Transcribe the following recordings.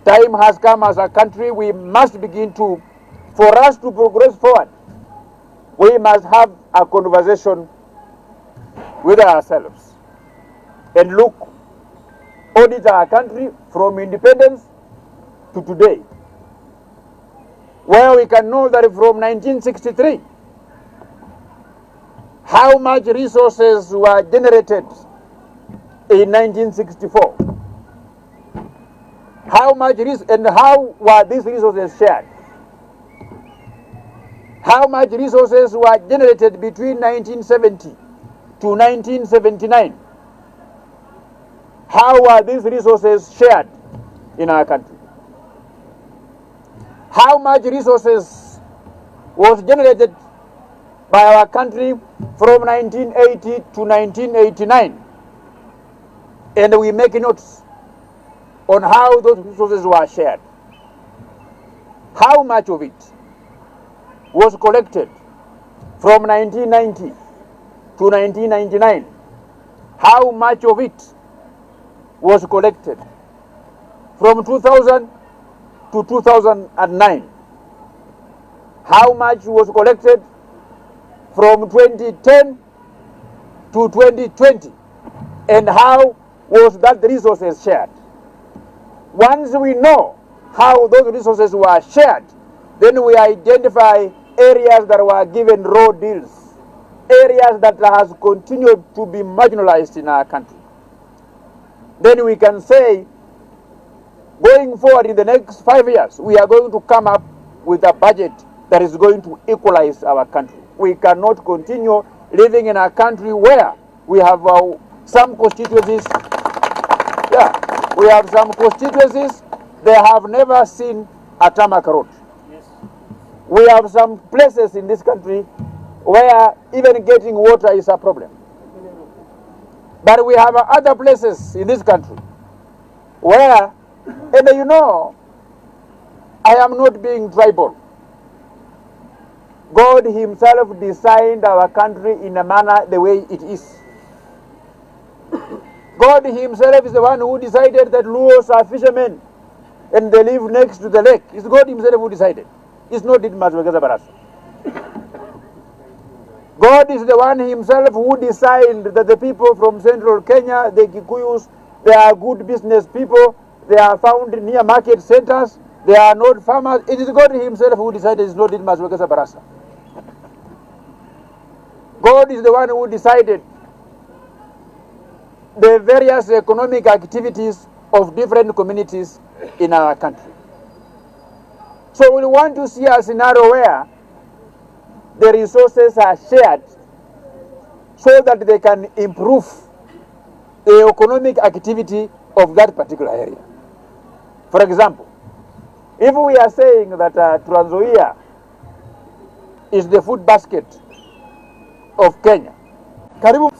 time has come as a country, we must begin to, for us to progress forward, we must have a conversation with ourselves and look, audit our country from independence to today, where we can know that from 1963, how much resources were generated in 1964, how much and how were these resources shared, how much resources were generated between 1970 to 1979, how were these resources shared in our country, how much resources was generated by our country from 1980 to 1989, and we make notes on how those resources were shared. How much of it was collected from 1990 to 1999? How much of it was collected from 2000 to 2009? How much was collected from 2010 to 2020? And how was that resources shared? Once we know how those resources were shared, then we identify areas that were given raw deals, areas that has continued to be marginalized in our country. Then we can say, going forward in the next 5 years, we are going to come up with a budget that is going to equalize our country. We cannot continue living in a country where we have some constituencies, we have some constituencies, they have never seen a tarmac road. Yes. We have some places in this country where even getting water is a problem. But we have other places in this country where, and you know, I am not being tribal. God himself designed our country in a manner the way it is. God himself is the one who decided that Luos are fishermen and they live next to the lake. It's God himself who decided. It's not Didmus Barasa. God is the one himself who decided that the people from central Kenya, the Kikuyus, they are good business people. They are found near market centers. They are not farmers. It is God himself who decided. It's not Didmus Barasa. God is the one who decided the various economic activities of different communities in our country. So we want to see a scenario where the resources are shared so that they can improve the economic activity of that particular area. For example, if we are saying that Trans Nzoia is the food basket of Kenya, Karibu.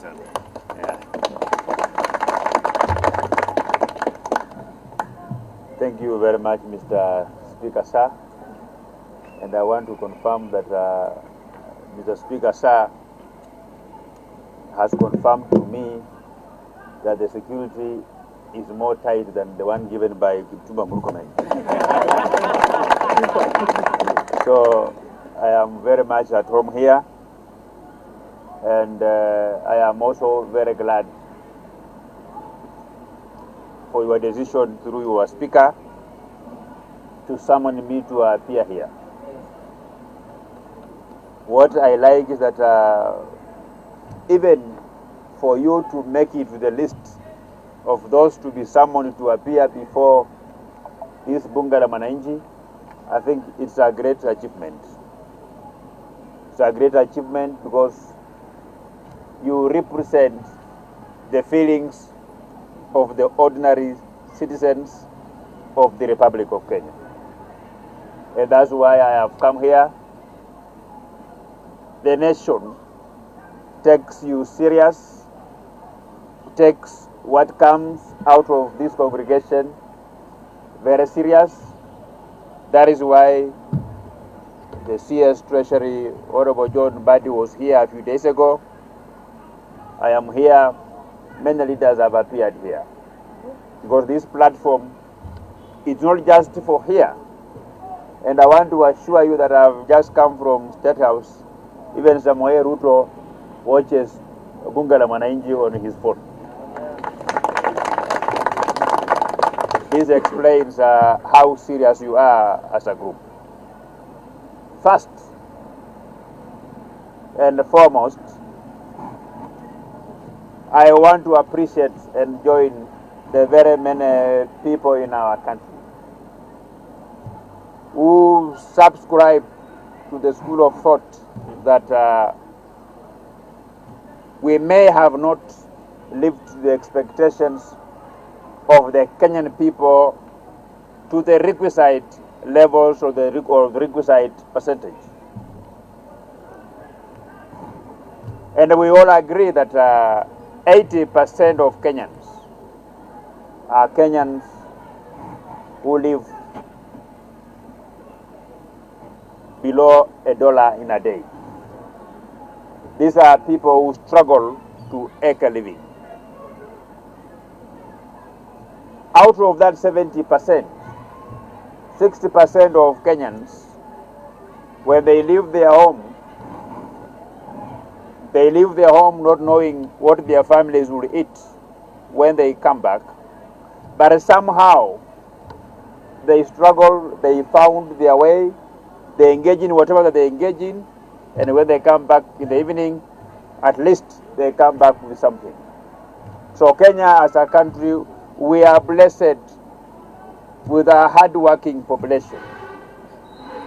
Thank you very much, Mr. Speaker, sir. And I want to confirm that Mr. Speaker, sir, has confirmed to me that the security is more tight than the one given by Kipchumba Murkomen. So I am very much at home here, and I am also very glad for your decision through your speaker to summon me to appear here. What I like is that even for you to make it to the list of those to be summoned to appear before this Bunge la Mwananchi, I think it's a great achievement. It's a great achievement because you represent the feelings of the ordinary citizens of the Republic of Kenya. And that's why I have come here. The nation takes you serious, takes what comes out of this congregation very serious. That is why the CS Treasury, Honorable John Mbadi, was here a few days ago. I am here. Many leaders have appeared here because this platform it's not just for here. And I want to assure you that I've just come from State House. Even Samuel Ruto watches Bunge la Mwananchi on his phone. This explains how serious you are as a group. First and foremost, I want to appreciate and join the very many people in our country who subscribe to the school of thought that we may have not lived to the expectations of the Kenyan people to the requisite levels or the requisite percentage. And we all agree that 80% of Kenyans are Kenyans who live below $1 in a day. These are people who struggle to make a living. Out of that 70%, 60% of Kenyans, when they leave their home not knowing what their families will eat when they come back, but somehow they struggle, they found their way, they engage in whatever that they engage in, and when they come back in the evening, at least they come back with something. So Kenya as a country, we are blessed with a hard-working population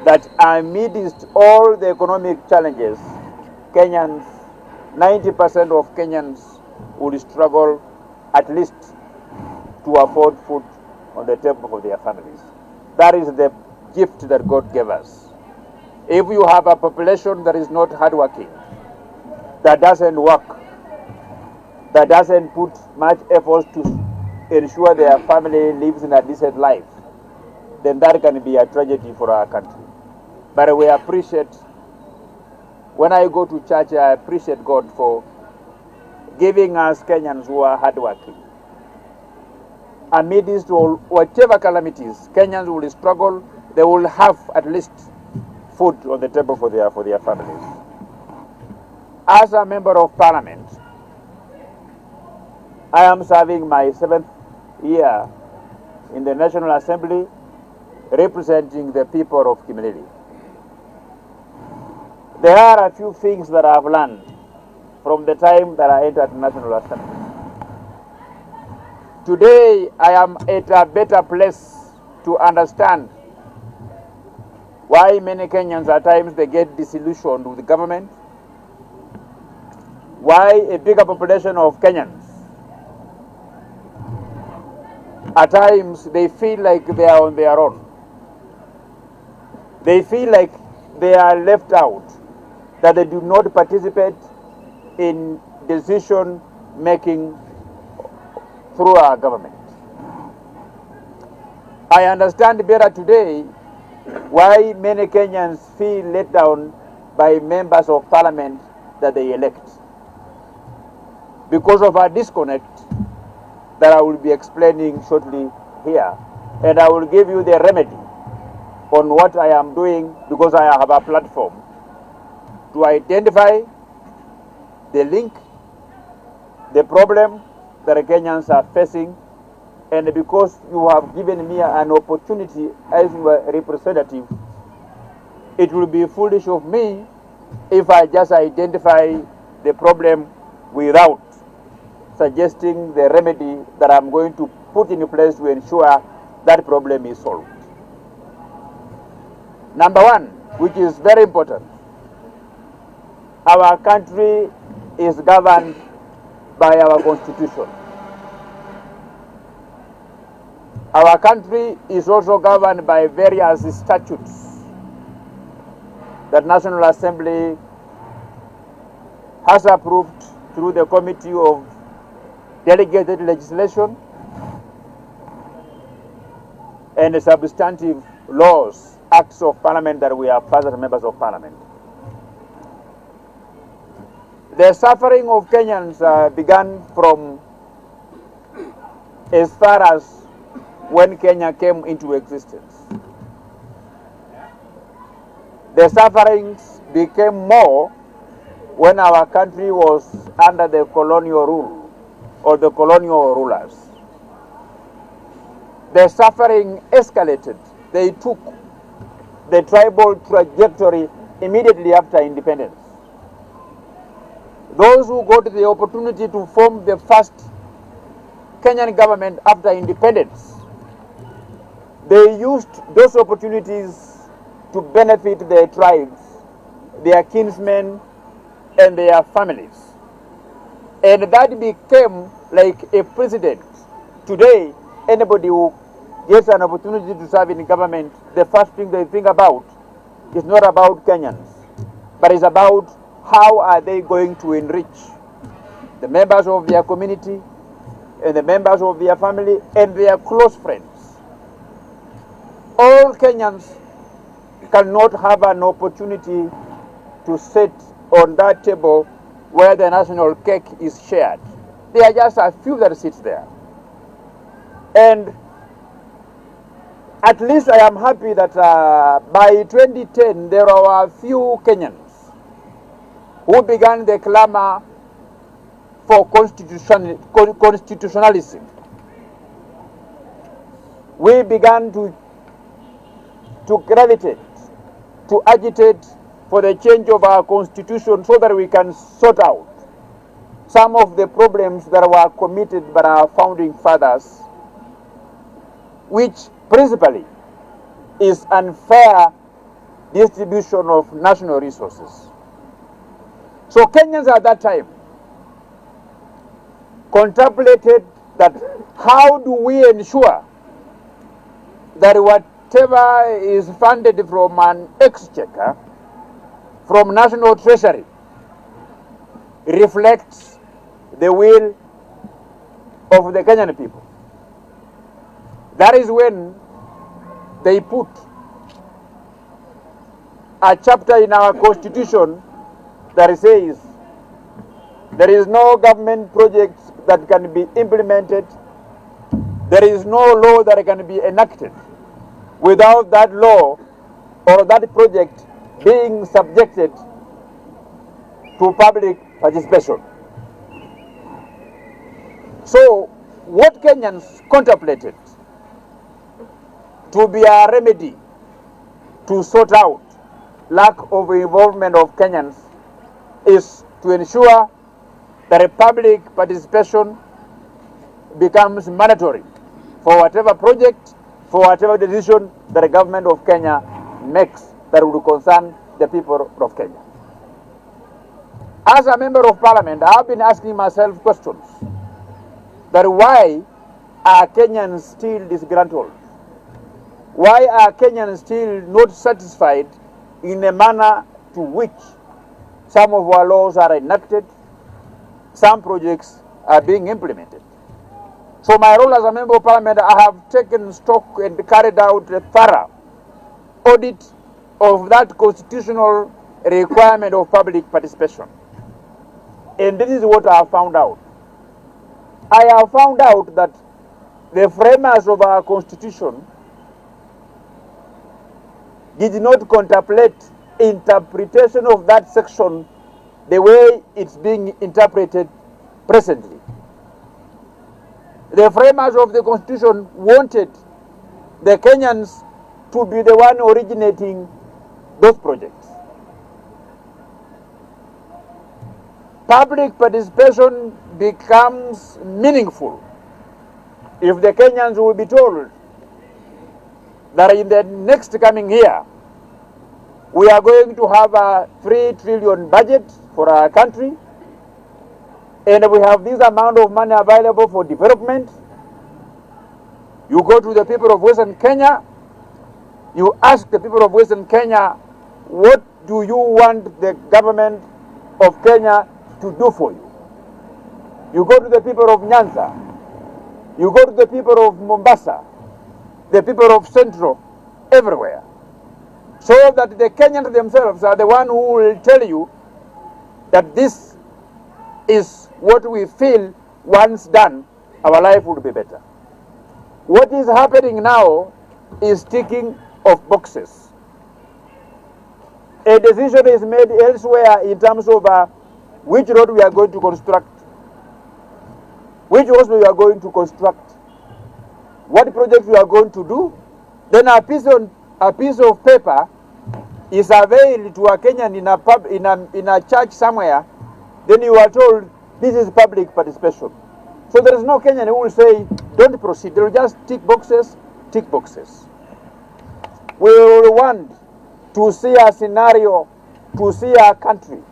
that amidst all the economic challenges, Kenyans, 90% of Kenyans will struggle at least to afford food on the table for their families. That is the gift that God gave us. If you have a population that is not hardworking, that doesn't work, that doesn't put much effort to ensure their family lives in a decent life, then that can be a tragedy for our country. But we appreciate, when I go to church, I appreciate God for giving us Kenyans who are hardworking. Amidst all, whatever calamities, Kenyans will struggle, they will have at least food on the table for their families. As a member of parliament, I am serving my 7th year in the National Assembly representing the people of Kimilili. There are a few things that I have learned from the time that I entered the National Assembly. Today, I am at a better place to understand why many Kenyans at times they get disillusioned with the government, why a bigger population of Kenyans at times they feel like they are on their own. They feel like they are left out, that they do not participate in decision making through our government. I understand better today why many Kenyans feel let down by members of parliament that they elect, because of a disconnect that I will be explaining shortly here, and I will give you the remedy on what I am doing, because I have a platform to identify the link, the problem that Kenyans are facing, and because you have given me an opportunity as your representative, it will be foolish of me if I just identify the problem without suggesting the remedy that I'm going to put in place to ensure that problem is solved. Number one, which is very important, our country is governed by our constitution. Our country is also governed by various statutes that National Assembly has approved through the Committee of Delegated Legislation and substantive laws, acts of parliament that we are present members of parliament. The suffering of Kenyans began from as far as when Kenya came into existence. The sufferings became more when our country was under the colonial rule or the colonial rulers. The suffering escalated. They took the tribal trajectory immediately after independence. Those who got the opportunity to form the first Kenyan government after independence, they used those opportunities to benefit their tribes, their kinsmen, and their families. And that became like a precedent. Today, anybody who gets an opportunity to serve in government, the first thing they think about is not about Kenyans, but is about how are they going to enrich the members of their community and the members of their family and their close friends. All Kenyans cannot have an opportunity to sit on that table where the national cake is shared. There are just a few that sit there. And at least I am happy that by 2010 there were a few Kenyans who began the clamor for constitutionalism. We began to gravitate, to agitate for the change of our constitution so that we can sort out some of the problems that were committed by our founding fathers, which principally is unfair distribution of national resources. So Kenyans at that time contemplated that how do we ensure that whatever is funded from an exchequer, from national treasury, reflects the will of the Kenyan people. That is when they put a chapter in our constitution that says there is no government project that can be implemented, there is no law that can be enacted without that law or that project being subjected to public participation. So what Kenyans contemplated to be a remedy to sort out lack of involvement of Kenyans is to ensure that a public participation becomes mandatory for whatever project, for whatever decision that the government of Kenya makes that would concern the people of Kenya. As a member of parliament, I have been asking myself questions that why are Kenyans still disgruntled? Why are Kenyans still not satisfied in a manner to which some of our laws are enacted, some projects are being implemented? So my role as a member of parliament, I have taken stock and carried out a thorough audit of that constitutional requirement of public participation. And this is what I have found out. I have found out that the framers of our constitution did not contemplate interpretation of that section the way it's being interpreted presently. The framers of the constitution wanted the Kenyans to be the one originating those projects. Public participation becomes meaningful if the Kenyans will be told that in the next coming year we are going to have a 3 trillion budget for our country, and we have this amount of money available for development. You go to the people of Western Kenya, you ask the people of Western Kenya, what do you want the government of Kenya to do for you? You go to the people of Nyanza, you go to the people of Mombasa, the people of Central, everywhere. So that the Kenyans themselves are the one who will tell you that this is what we feel once done, our life would be better. What is happening now is ticking of boxes. A decision is made elsewhere in terms of which road we are going to construct, which hospital we are going to construct, what projects we are going to do. Then a piece of paper is availed to a Kenyan in a church somewhere. Then you are told this is public participation. So there is no Kenyan who will say don't proceed. They will just tick boxes, tick boxes. We will want to see a scenario, to see our country,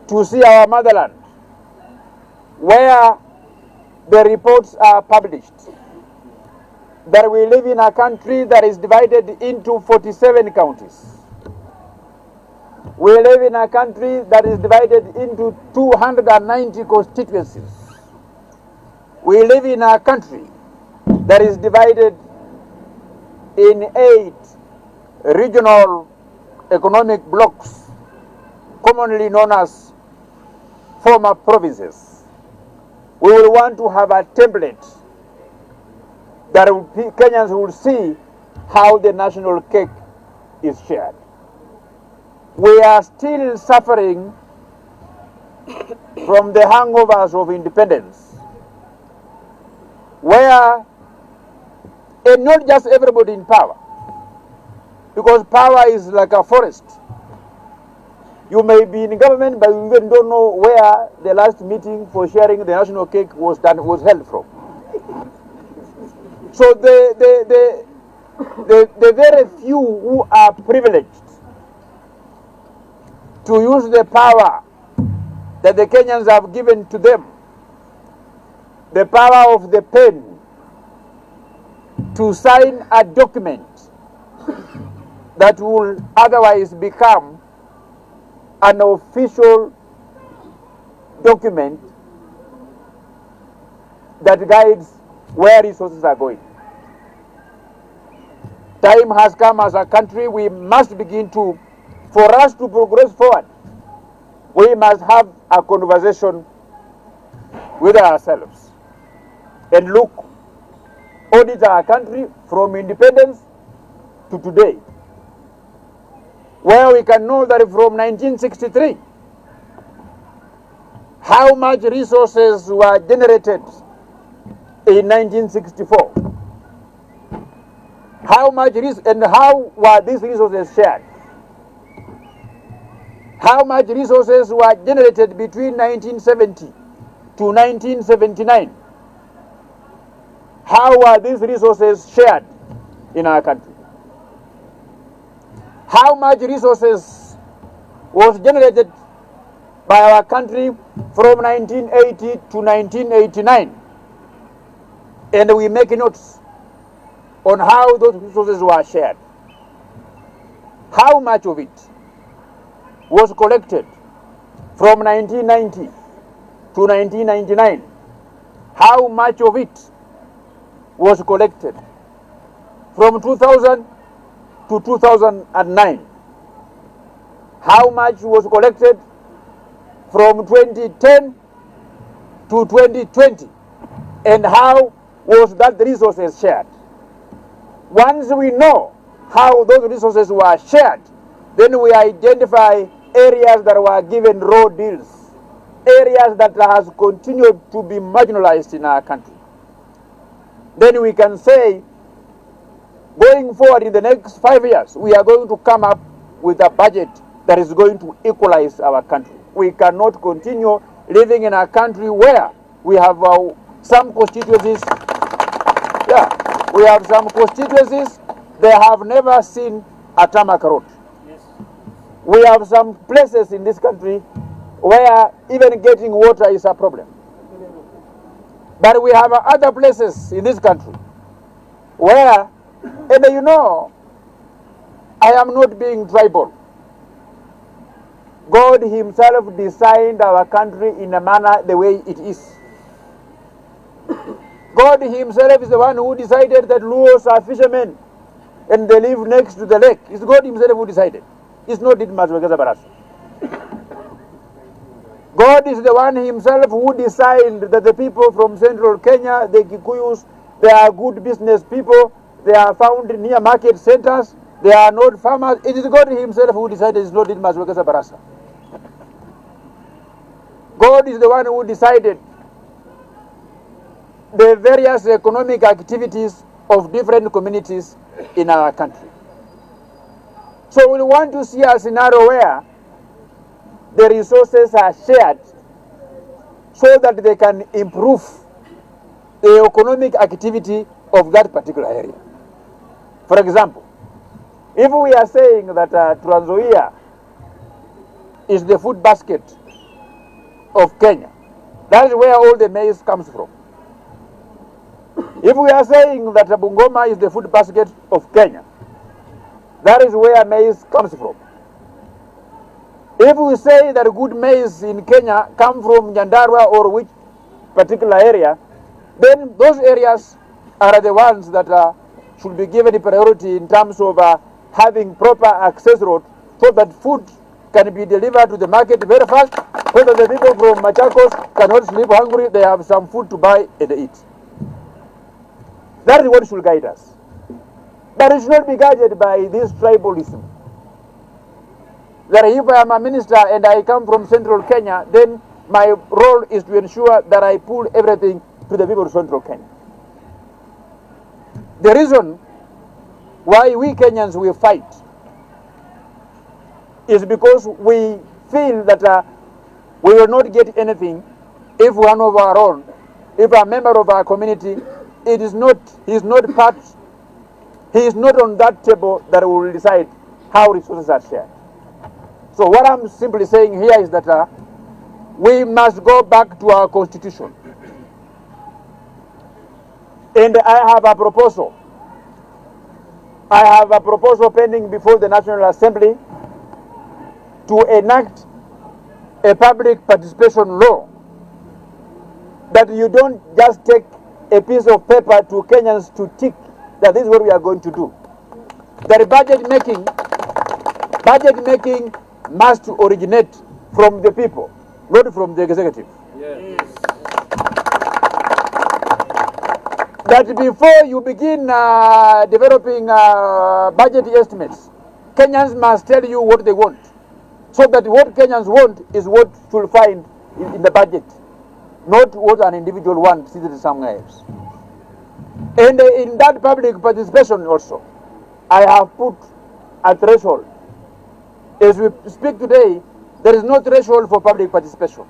to see our motherland, where the reports are published, that we live in a country that is divided into 47 counties. We live in a country that is divided into 290 constituencies. We live in a country that is divided in 8 regional economic blocks, commonly known as former provinces. We will want to have a template that Kenyans will see how the national cake is shared. We are still suffering from the hangovers of independence, where, and not just everybody in power, because power is like a forest. You may be in government, but you even don't know where the last meeting for sharing the national cake was held from. So the very few who are privileged to use the power that the Kenyans have given to them, the power of the pen, to sign a document that will otherwise become an official document that guides where resources are going. Time has come as a country, we must begin to, for us to progress forward, we must have a conversation with ourselves and look, audit our country from independence to today, where we can know that from 1963, how much resources were generated in 1964, how much and how were these resources shared, how much resources were generated between 1970 to 1979, how were these resources shared in our country, how much resources was generated by our country from 1980 to 1989, and we make notes on how those resources were shared. How much of it was collected from 1990 to 1999? How much of it was collected from 2000 to 2009? How much was collected from 2010 to 2020? And how was that resources shared? Once we know how those resources were shared, then we identify areas that were given raw deals, areas that has continued to be marginalized in our country. Then we can say, going forward in the next 5 years, we are going to come up with a budget that is going to equalize our country. We cannot continue living in a country where we have some constituencies, they have never seen a tarmac road. Yes. We have some places in this country where even getting water is a problem. But we have other places in this country where, and you know, I am not being tribal. God himself designed our country in a manner the way it is. God himself is the one who decided that Luos are fishermen and they live next to the lake. It's God himself who decided. It's not Didmus Barasa. God is the one himself who decided that the people from central Kenya, the Kikuyus, They are good business people. They are found near market centers. They are not farmers. It is God himself who decided it's not Didmus Wekesa Barasa. God is the one who decided the various economic activities of different communities in our country. So we want to see a scenario where the resources are shared so that they can improve the economic activity of that particular area. For example, if we are saying that Trans Nzoia is the food basket of Kenya, that is where all the maize comes from. If we are saying that Bungoma is the food basket of Kenya, that is where maize comes from. If we say that good maize in Kenya come from Nyandarua or which particular area, then those areas are the ones that should be given priority in terms of having proper access road so that food can be delivered to the market very fast, so that the people from Machakos cannot sleep hungry, they have some food to buy and eat. That is what should guide us. But it should not be guided by this tribalism. That if I am a minister and I come from central Kenya, then my role is to ensure that I pull everything to the people of central Kenya. The reason why we Kenyans will fight is because we feel that we will not get anything if one of our own, if a member of our community, he is not on that table that will decide how resources are shared. So what I'm simply saying here is that we must go back to our constitution. And I have a proposal. I have a proposal pending before the National Assembly to enact a public participation law, that you don't just take a piece of paper to Kenyans to tick that this is what we are going to do. That budget making must originate from the people, not from the executive. Yes. That before you begin developing budget estimates, Kenyans must tell you what they want, so that what Kenyans want is what you'll find in the budget, not what an individual wants seated somewhere else. And in that public participation also, I have put a threshold. As we speak today, there is no threshold for public participation.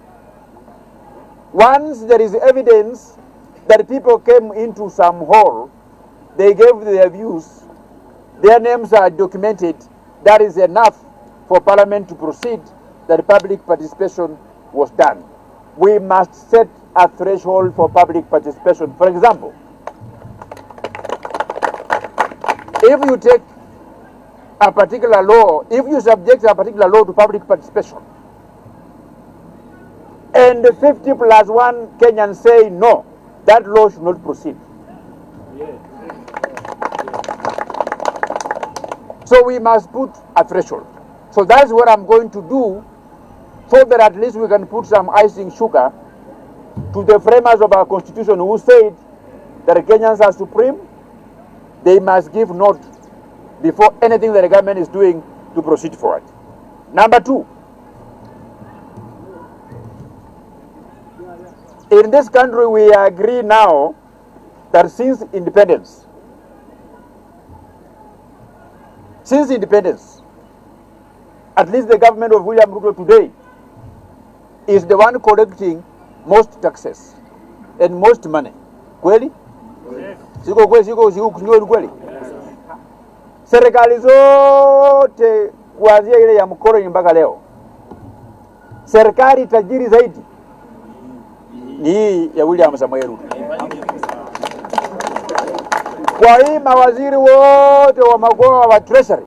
Once there is evidence that people came into some hall, they gave their views, their names are documented, that is enough for Parliament to proceed that public participation was done. We must set a threshold for public participation. For example, if you take a particular law, if you subject a particular law to public participation, and 50 plus 1 Kenyans say no, that law should not proceed. Yeah. So we must put a threshold. So that's what I'm going to do, so that at least we can put some icing sugar to the framers of our constitution who said that Kenyans are supreme. They must give note before anything that the government is doing to proceed forward. Number two, in this country we agree now that since independence, at least the government of William Ruto today is the one collecting most taxes and most money. Kweli? Siko kweli? Serikali zote kuanzia ile ya mkoloni mpaka leo, serikali tajiri zaidi ni hii ya William Samoei Ruto. Kwa hii mawaziri wote wa magoa wa treasury,